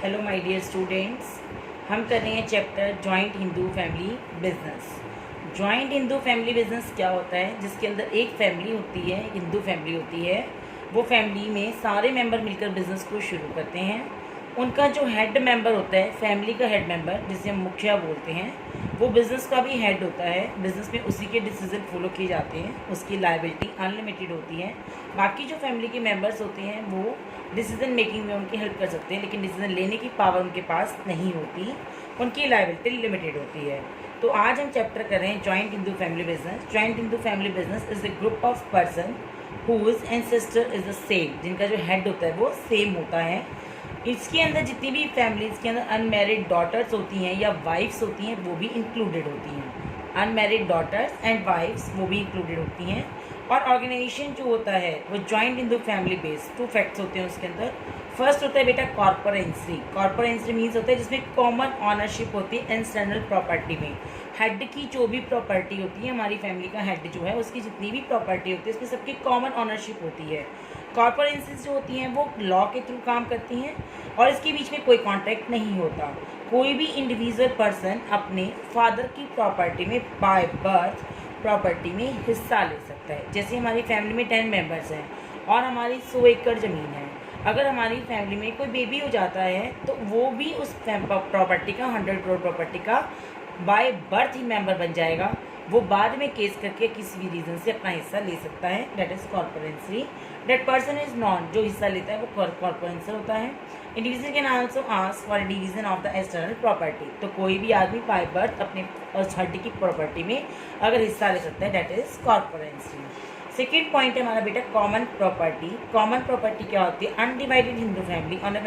Hello my dear students, हम कर रहे हैं chapter joint Hindu family business. Joint Hindu family business क्या होता है? जिसके अंदर एक फैमिली होती है, हिंदू फैमिली होती है। वो फैमिली में सारे मेंबर मिलकर बिजनेस को शुरू करते हैं। उनका जो हेड मेंबर होता है, फैमिली का हेड मेंबर जिसे हम मुखिया बोलते हैं, वो बिज़नेस का भी हेड होता है। बिज़नेस में उसी के डिसीजन फॉलो किए जाते हैं, उसकी लायबिलिटी अनलिमिटेड होती है। बाकी जो फैमिली के मेंबर्स होते हैं वो डिसीजन मेकिंग में उनकी हेल्प कर सकते हैं, लेकिन डिसीजन लेने की पावर उनके पास नहीं होती, उनकी लायबिलिटी लिमिटेड होती है। तो आज हम चैप्टर कर रहे हैं joint Hindu family business. Joint Hindu family business is the group of person whose ancestor is the same, जिनका जो हेड होता है वो सेम होता है। इसके अंदर जितनी भी फैमिलीज़ के अंदर अनमैरिड डॉटर्स होती हैं या वाइफ्स होती हैं वो भी इंक्लूडेड होती हैं। अनमैरिड डॉटर्स एंड वाइफ्स वो भी इंक्लूडेड होती हैं। और ऑर्गेनाइजेशन जो होता है वो joint Hindu family based. 2 facts होते हैं उसके अंदर। फर्स्ट होता है बेटा कॉर्पोरेंसी। कॉर्पोरेंसी मीन्स होता है जिसमें कॉमन ऑनरशिप होती है एक्सटर्नल प्रॉपर्टी में। हेड की जो भी प्रॉपर्टी होती है, हमारी फैमिली का हेड जो है उसकी जितनी भी प्रॉपर्टी होती है उसमें सबकी कॉमन ऑनरशिप होती है। कॉर्पोरेंसीज जो होती हैं वो लॉ के थ्रू काम करती हैं और इसके बीच में कोई कॉन्ट्रैक्ट नहीं होता। कोई भी इंडिविजुअल पर्सन अपने फादर की प्रॉपर्टी में बाय बर्थ प्रॉपर्टी में हिस्सा ले सकता है। जैसे हमारी फैमिली में 10 मेंबर्स हैं और हमारी 100 एकड़ ज़मीन है। अगर हमारी फैमिली में कोई बेबी हो जाता है तो वो भी उस प्रॉपर्टी का 100 करोड़ प्रॉपर्टी का बाय बर्थ ही मेंबर बन जाएगा। वो बाद में केस करके किसी भी रीज़न से अपना हिस्सा ले सकता है। That is coparcenary. That person is known, जो हिस्सा लेता है वो कॉर्पोरेंसर होता है। Individual can also ask for division of the external property. तो कोई भी आदमी बाय बर्थ अपने हड्डी की प्रॉपर्टी में अगर हिस्सा ले सकता है, दैट इज कॉर्पोरेंसी। सेकेंड पॉइंट है हमारा बेटा कॉमन प्रॉपर्टी। कॉमन प्रॉपर्टी क्या होती है? Undivided Hindu family on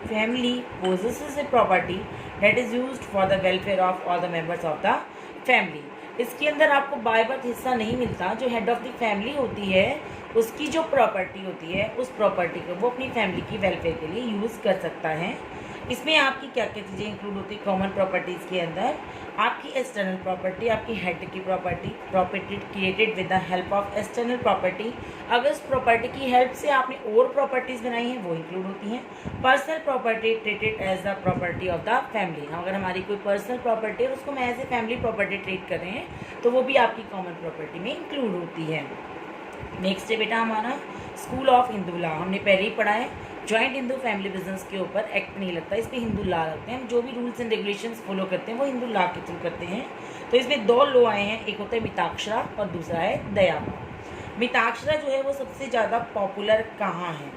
family possesses a property that is used for the welfare of all the members of the family. इसके अंदर आपको बाय बर्थ हिस्सा नहीं मिलता। जो हेड ऑफ द फैमिली होती है उसकी जो प्रॉपर्टी होती है उस प्रॉपर्टी को वो अपनी फैमिली की वेलफेयर के लिए यूज़ कर सकता है। इसमें आपकी क्या क्या चीज़ें इंक्लूड होती है कॉमन प्रॉपर्टीज़ के अंदर? आपकी एक्सटर्नल प्रॉपर्टी, आपकी हेड की property created with the help of external property. अगर उस प्रॉपर्टी की हेल्प से आपने और प्रॉपर्टीज़ बनाई हैं वो इंक्लूड होती हैं। Personal property treated as the property of the family. अगर हमारी कोई पर्सनल प्रॉपर्टी है उसको हम as a family property treat कर रहे हैं तो वो भी आपकी कॉमन प्रॉपर्टी में इंक्लूड होती है। नेक्स्ट है बेटा हमारा स्कूल ऑफ हिंदू लॉ। हमने पहले ही पढ़ा है। जॉइंट हिंदू फैमिली बिजनेस के ऊपर एक्ट नहीं लगता, इस पर हिंदू लॉ लगते हैं। हम जो भी रूल्स एंड रेगुलेशंस फॉलो करते हैं वो हिंदू लॉ के थ्रू करते हैं। तो इसमें 2 लॉ आए हैं, एक होता है मिताक्षरा और दूसरा है दयाबा। मिताक्षरा जो है वो सबसे ज़्यादा पॉपुलर कहाँ है?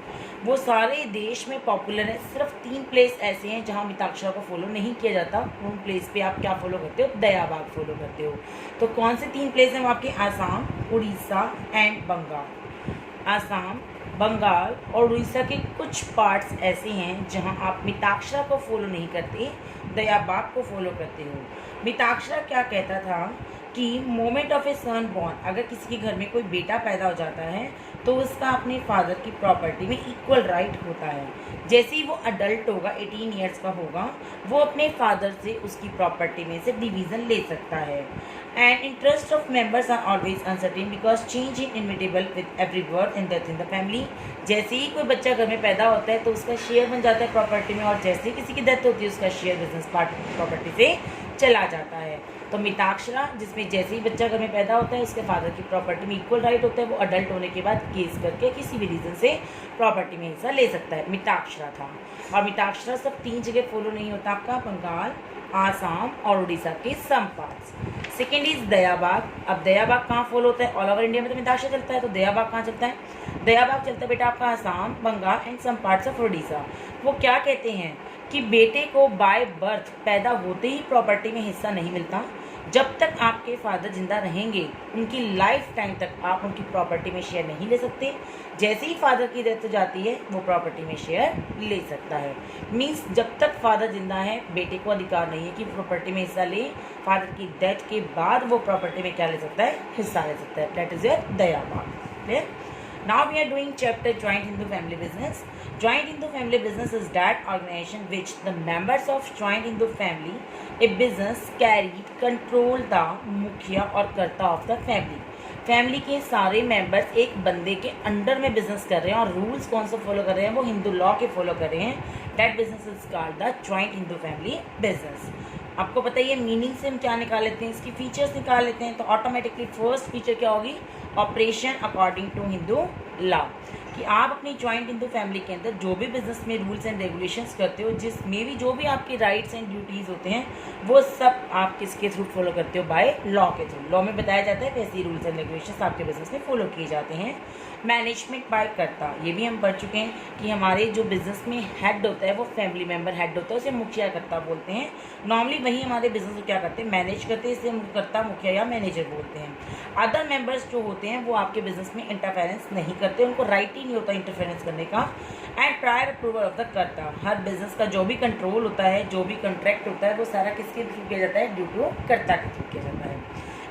वो सारे देश में पॉपुलर है। सिर्फ 3 प्लेस ऐसे हैं जहाँ मिताक्षरा को फॉलो नहीं किया जाता। उन प्लेस पे आप क्या फॉलो करते हो? दयाबाग फॉलो करते हो। तो कौन से 3 प्लेस हैं? वो आपके आसाम, उड़ीसा एंड बंगाल। आसाम, बंगाल और उड़ीसा के कुछ पार्ट्स ऐसे हैं जहां आप मिताक्षरा को फॉलो नहीं करते, दयाबाग को फॉलो करते हो। मिताक्षरा क्या कहता था कि moment of a son born, अगर किसी के घर में कोई बेटा पैदा हो जाता है तो उसका अपने फादर की प्रॉपर्टी में इक्वल राइट होता है। जैसे ही वो अडल्ट होगा, 18 ईयर्स का होगा, वो अपने फादर से उसकी प्रॉपर्टी में से डिवीज़न ले सकता है। And interest of members are always uncertain because change in inevitable with every birth and death in the family. जैसे ही कोई बच्चा घर में पैदा होता है तो उसका शेयर बन जाता है प्रॉपर्टी में, और जैसे ही किसी की डेथ होती है उसका शेयर बिजनेस पार्ट प्रॉपर्टी से चला जाता है। तो मिताक्षरा जिसमें जैसे ही बच्चा घर में पैदा होता है उसके फादर की प्रॉपर्टी में इक्वल राइट होता है, वो अडल्ट होने के बाद केस करके किसी भी रीज़न से प्रॉपर्टी में हिस्सा ले सकता है। मिताक्षरा था। और मिताक्षरा सब 3 जगह फॉलो नहीं होता, आपका बंगाल, आसाम और उड़ीसा के some parts. Second is Dayabhaga. अब दयाबाग कहाँ फॉलो होता है? ऑल ओवर इंडिया में तो मिताक्षरा चलता है, तो दयाबाग कहाँ चलता है? दयाबाग चलता है बेटा आपका Assam, Bengal and some parts of Orissa. वो क्या कहते हैं कि बेटे को बाय बर्थ पैदा होते ही प्रॉपर्टी में हिस्सा नहीं मिलता। जब तक आपके फादर जिंदा रहेंगे उनकी लाइफ टाइम तक आप उनकी प्रॉपर्टी में शेयर नहीं ले सकते। जैसे ही फादर की डेथ हो जाती है वो प्रॉपर्टी में शेयर ले सकता है। मीन्स जब तक फादर जिंदा है बेटे को अधिकार नहीं है कि प्रॉपर्टी में हिस्सा ले। फादर की डेथ के बाद वो प्रॉपर्टी में क्या ले सकता है? हिस्सा ले सकता है। That is your Dayabhaga. Clear? Now we are doing chapter Joint Hindu Family Business. Joint Hindu Family Business is that organization which the members of Joint Hindu Family, a business carry, control the मुखिया और कर्ता of the family. Family के सारे members एक बंदे के under में business कर रहे हैं और रूल्स कौन सा फॉलो कर रहे हैं? वो हिंदू लॉ के फॉलो कर रहे हैं। That business is called the joint Hindu family business. आपको पता ही है मीनिंग से हम क्या निकाल लेते हैं, इसकी फीचर्स निकाल लेते हैं। तो ऑटोमेटिकली फर्स्ट फीचर क्या होगी, operation according to Hindu law, कि आप अपनी जॉइंट हिंदू फैमिली के अंदर जो भी बिजनेस में रूल्स एंड रेगुलेशंस करते हो, जिसमें भी जो भी आपके राइट्स एंड ड्यूटीज़ होते हैं, वो सब आप किसके थ्रू फॉलो करते हो, बाय लॉ के थ्रू। लॉ में बताया जाता है कैसे रूल्स एंड रेगुलेशंस आपके बिजनेस में फॉलो किए जाते हैं। मैनेजमेंट बाय कर्ता, ये भी हम पढ़ चुके हैं कि हमारे जो बिजनेस में हेड होता है वो फैमिली मेम्बर हेड होता है, उसे मुखिया कर्ता बोलते हैं। नॉर्मली वही हमारे बिजनेस को क्या करते हैं, मैनेज करते हैं, इसे हम कर्ता, मुखिया या मैनेजर बोलते हैं। अदर मेंबर्स जो होते हैं वो आपके बिजनेस में इंटरफेरेंस नहीं करते, उनको राइट ही नहीं होता इंटरफेरेंस करने का। And prior approval of the कर्ता, हर बिजनेस का जो भी कंट्रोल होता है, जो भी कॉन्ट्रैक्ट होता है, वो सारा किसके थ्रू किया जाता है, ड्यू टू कर्ता के थ्रू किया जाता है।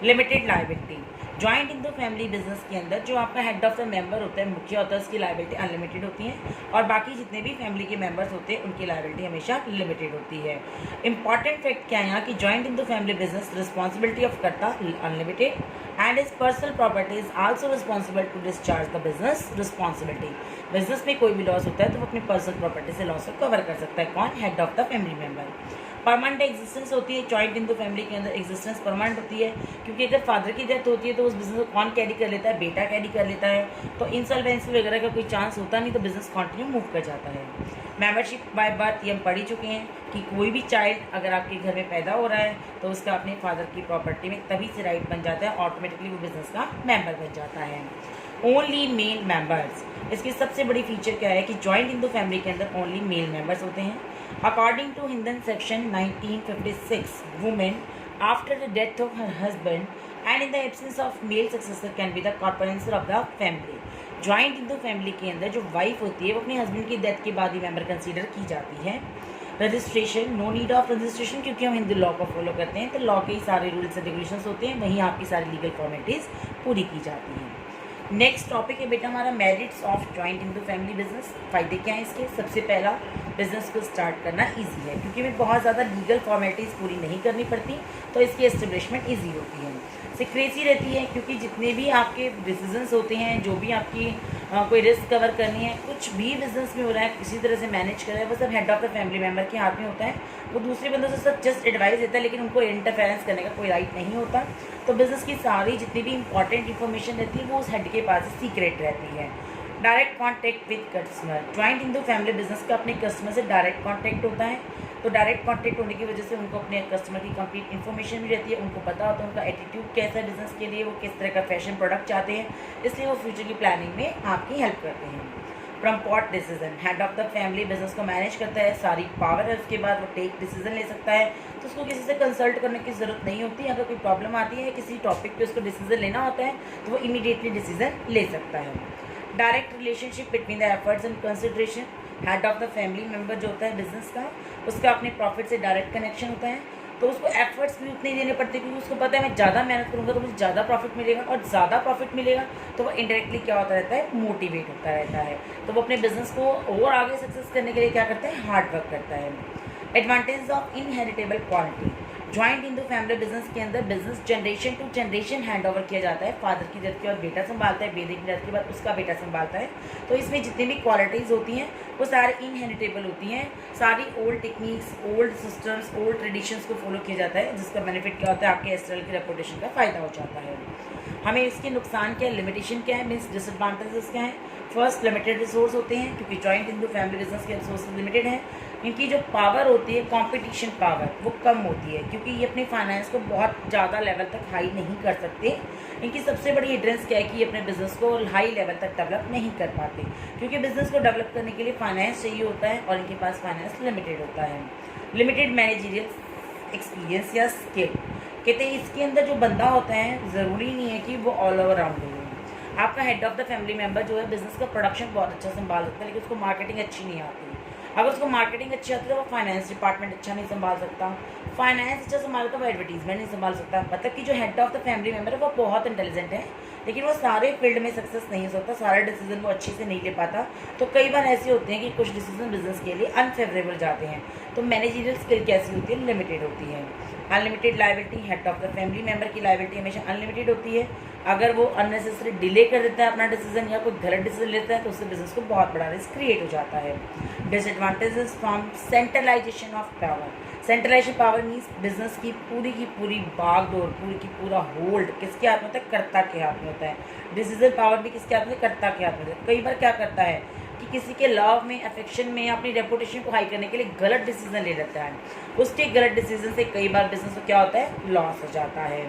Limited liability, joint Hindu family business के अंदर जो आपका हेड ऑफ द मेंबर होता है, मुखिया होता है, उसकी लायबिलिटी अनलिमिटेड होती है, और बाकी जितने भी फैमिली के मेंबर्स होते हैं उनकी लायबिलिटी हमेशा लिमिटेड होती है। इंपॉर्टेंट फैक्ट क्या है यहाँ कि joint Hindu family business responsibility of karta unlimited and is personal property is also responsible to discharge the business responsibility. Business में कोई भी लॉस होता है तो वो अपनी पर्सनल प्रॉपर्टी से लॉस को कवर कर सकता है। कौन, head of the family member. Permanent existence होती है जॉइंट हिंदू फैमिली के अंदर, एग्जिस्टेंस परमानेंट होती है, क्योंकि अगर फादर की डेथ होती है तो उस बिजनेस को कौन कैरी कर लेता है, बेटा कैरी कर लेता है, तो इंसॉल्वेंसी वगैरह का कोई चांस होता नहीं, तो बिजनेस कंटिन्यू मूव कर जाता है। मेंबरशिप बाय बर्थ, ये हम पढ़ ही चुके हैं कि कोई भी चाइल्ड अगर आपके घर में पैदा हो रहा है तो उसका अपने फादर की प्रॉपर्टी में तभी से राइट बन जाता है, ऑटोमेटिकली वो बिजनेस का मेंबर बन जाता है। ओनली मेल मेंबर्स, इसकी सबसे बड़ी फीचर क्या है कि जॉइंट हिंदू फैमिली के अंदर ओनली मेल मेंबर्स होते हैं। According to Hindu section 1956, women after the death of her husband and in the absence of male successor can be the coparcener of the family. Joint Hindu family के अंदर जो wife होती है वो अपने हस्बैंड की डेथ के बाद ही मेंबर कंसीडर की जाती है। Registration, no need of registration, क्योंकि हम हिंदू लॉ को फॉलो करते हैं तो लॉ के ही सारे रूल्स एंड रेगुलेशंस होते हैं, वहीं आपकी सारी लीगल फॉर्मेलिटीज़ पूरी की जाती हैं। नेक्स्ट टॉपिक है बेटा हमारा merits of joint Hindu family business. फ़ायदे क्या हैं इसके, सबसे पहला बिजनेस को स्टार्ट करना इजी है, क्योंकि हमें बहुत ज़्यादा लीगल फॉर्मेलिटीज़ पूरी नहीं करनी पड़ती, तो इसकी एस्टेब्लिशमेंट इजी होती है। सिक्रेसी रहती है, क्योंकि जितने भी आपके डिसीजंस होते हैं, जो भी आपकी कोई रिस्क कवर करनी है, कुछ भी बिजनेस में हो रहा है, किसी तरह से मैनेज कर रहा है, वो सब head of the family member के हाथ में होता है। वो दूसरे बंदों से सब जस्ट एडवाइस देता है, लेकिन उनको इंटरफेरेंस करने का कोई राइट नहीं होता। तो बिजनेस की सारी जितनी भी इंपॉर्टेंट इन्फॉर्मेशन रहती है वो उस हेड के पास सीक्रेट रहती है। Direct contact with customer, joint Hindu family business का अपने कस्टमर से डायरेक्ट कॉन्टैक्ट होता है, तो डायरेक्ट कॉन्टैक्ट होने की वजह से उनको अपने कस्टमर की कंप्लीट इन्फॉर्मेशन भी रहती है, उनको पता होता है उनका एटीट्यूड कैसा है बिजनेस के लिए, वो किस तरह का फैशन प्रोडक्ट चाहते हैं, इसलिए वो फ्यूचर की प्लानिंग में आपकी हेल्प करते हैं। Prompt decision, head of the family business को मैनेज करता है, सारी पावर है उसके बाद, वो टेक डिसीजन ले सकता है, तो उसको किसी से कंसल्ट करने की ज़रूरत नहीं होती। अगर कोई प्रॉब्लम आती है किसी टॉपिक पे उसको डिसीजन लेना होता है तो वो इमीडिएटली डिसीजन ले सकता है। Direct relationship between the efforts and consideration, head of the family member जो होता है बिजनेस का, उसका अपने प्रॉफिट से डायरेक्ट कनेक्शन होता है, तो उसको एफर्ट्स भी उतने ही देने पड़ते हैं, क्योंकि उसको पता है मैं ज़्यादा मेहनत करूँगा तो मुझे ज़्यादा प्रॉफिट मिलेगा, और ज़्यादा प्रॉफिट मिलेगा तो वो इंडायरेक्टली क्या होता रहता है, मोटिवेट होता रहता है, तो वो अपने बिजनेस को और आगे सक्सेस करने के लिए क्या करता है, हार्ड वर्क करता है। Advantage of inheritable quality, joint Hindu family business के अंदर business generation to generation hand over किया जाता है, फादर की डेथ के बाद बेटा संभालता है, बेटे की डेथ के बाद उसका बेटा संभालता है, तो इसमें जितनी भी क्वालिटीज़ होती हैं वो सारी इनहेरिटेबल होती हैं, सारी old techniques, old systems, old traditions को फॉलो किया जाता है, जिसका बेनिफिट क्या होता है, आपके एस्ट्रल की रेपुटेशन का फ़ायदा हो जाता है। हमें इसके नुकसान क्या है, लिमिटेशन क्या है, मीन्स डिसएडवांटेजेस क्या है। फर्स्ट, लिमिटेड रिसोर्स होते हैं, क्योंकि जॉइंट हिंदू फैमिली बिजनेस के रिसोर्स लिमिटेड हैं। इनकी जो पावर होती है, कंपटीशन पावर, वो कम होती है, क्योंकि ये अपने फाइनेंस को बहुत ज़्यादा लेवल तक हाई नहीं कर सकते। इनकी सबसे बड़ी हिंड्रेंस क्या है कि ये अपने बिजनेस को हाई लेवल तक डेवलप नहीं कर पाते, क्योंकि बिजनेस को डेवलप करने के लिए फाइनेंस चाहिए होता है और इनके पास फाइनेंस लिमिटेड होता है। लिमिटेड मैनेजरियल एक्सपीरियंस या स्किल, कहते हैं इसके अंदर जो बंदा होता है ज़रूरी नहीं है कि वो ऑल ओवर राउंड हो। आपका head of the family member जो है बिजनेस का प्रोडक्शन बहुत अच्छा संभाल सकता है, लेकिन उसको मार्केटिंग अच्छी नहीं आती। अगर उसको मार्केटिंग अच्छी आती है तो वो फाइनेंस डिपार्टमेंट अच्छा नहीं संभाल सकता, फाइनेंस अच्छा संभालता तो वो एडवर्टीजमेंट नहीं संभाल सकता। मतलब कि जो head of the family member है वो बहुत इंटेलिजेंट है, लेकिन वो सारे फील्ड में सक्सेस नहीं हो सकता, सारे डिसीजन वो अच्छे से नहीं ले पाता। तो कई बार ऐसे होते हैं कि कुछ डिसीजन बिजनेस के लिए अनफेवरेबल जाते हैं। तो मैनेजरियल स्किल कैसी होती है, लिमिटेड होती है। Unlimited liability, head of the family member की लायबिलिटी हमेशा अनलिमिटेड होती है। अगर वो अननेसेसरी डिले कर देता है अपना डिसीजन या कोई गलत डिसीजन लेता है तो उससे बिजनेस को बहुत बड़ा रिस्क क्रिएट हो जाता है। Disadvantages from centralization of power. Centralization power means business की पूरी बागडोर, पूरी की पूरा होल्ड किसके हाथ में होता है? कर्ता के हाथ में होता है। डिसीजन पावर भी किसके हाथ में? कर्ता के हाथ में होता है। कई बार क्या करता है कि किसी के लव में, अफेक्शन में, अपनी रेपुटेशन को हाई करने के लिए गलत डिसीजन ले लेता है। उसके गलत डिसीजन से कई बार बिजनेस को क्या होता है? लॉस हो जाता है।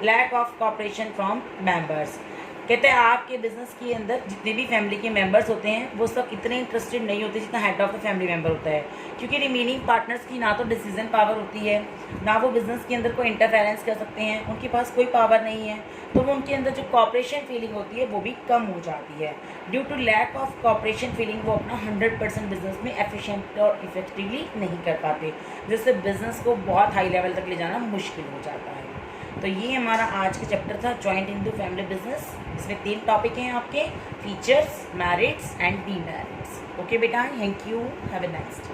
Lack of cooperation from members. कहते हैं आपके बिजनेस के अंदर जितने भी फैमिली के मेंबर्स होते हैं वो सब इतने इंटरेस्टेड नहीं होते जितना head of the family member होता है, क्योंकि रिमेनिंग पार्टनर्स की ना तो डिसीजन पावर होती है, ना वो बिजनेस के अंदर कोई इंटरफेरेंस कर सकते हैं, उनके पास कोई पावर नहीं है, तो वो उनके अंदर जो कॉपरेशन फीलिंग होती है वो भी कम हो जाती है। Due to lack of cooperation feeling वो अपना 100% बिजनेस में एफिशिएंट और इफेक्टिवली नहीं कर पाते, जिससे बिजनेस को बहुत हाई लेवल तक ले जाना मुश्किल हो जाता है। तो ये हमारा आज का चैप्टर था जॉइंट हिंदू फैमिली बिजनेस। इसमें 3 टॉपिक हैं आपके, features, merits and demerits. Okay बेटा, thank you, have a nice day.